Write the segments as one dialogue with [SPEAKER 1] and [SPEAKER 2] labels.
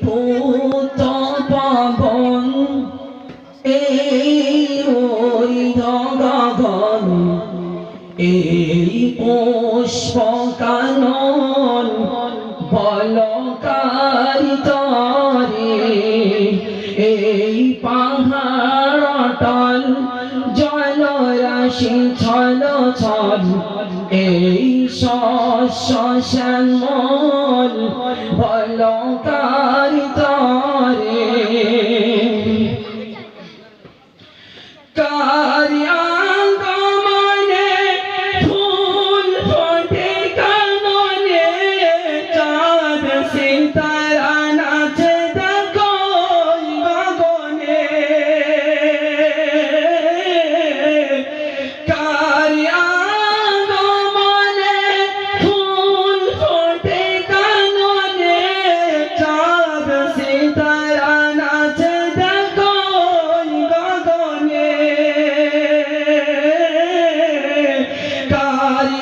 [SPEAKER 1] ভূত পাবন এই ওই গগন এই পুষ্প কানন বলকারি তরে এই পাহাড় অটল জলরাশি ছল ছল এই শস্য শ্যামল বলকারি তরে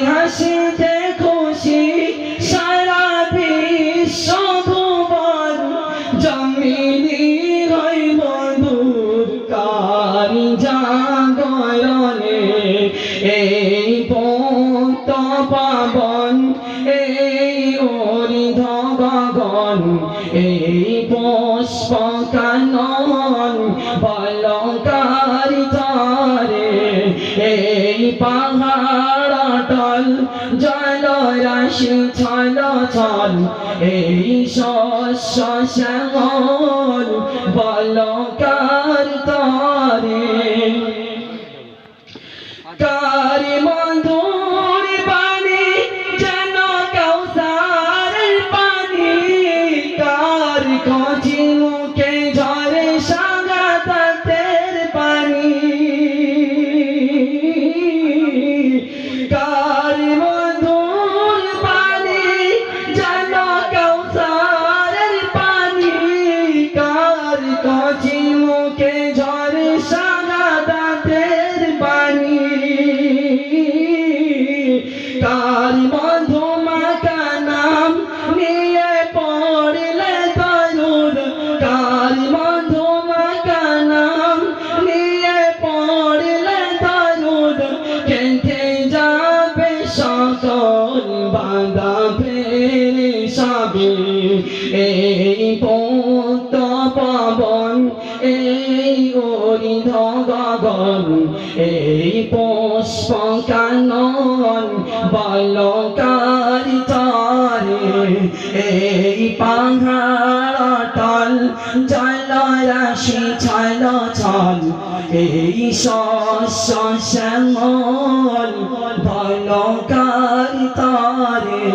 [SPEAKER 1] হাসিতে খুশি সারা বিশ্ব ভুবন জমিনি হয় মধুর কারি জাগরণে এই পন্ত পাবন এই অরিধ গগন এই পুষ্প কানন বলকারি তরে এই পাহাড় অটল জলরাশি ছল ছল এই শস্য শ্যামল বলকারি তরে কারি মধুর বাণী যেন কাউসারের পানি কার কচি মুখে ঝরে সাগাতের পানি কারি মধুর বাণী যেন কাউসারের পানি কার কচি মুখে ঝরে সাগাতের পানি কার মধুমাখা নাম নিয়ে পড়লে তরুণ কার মধুমাখা নাম নিয়ে পড়লে তরুণ কেটে যাবে সকল বাধা পেরেশানি এই পন্ত পাবন এই অরিধ গগন এই পুষ্প কানন বলকারি তরে এই পাহাড় অটল জলরাশি ছল ছল এই শস্য শ্যামল বলকারি তরে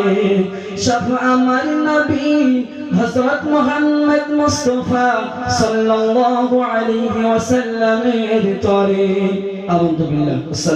[SPEAKER 1] সব আমার নবী হযরত মুহাম্মদ মুস্তাফা সাল্লাল্লাহু আলাইহি ওয়াসাল্লামের তরে আলহামদুলিল্লাহ।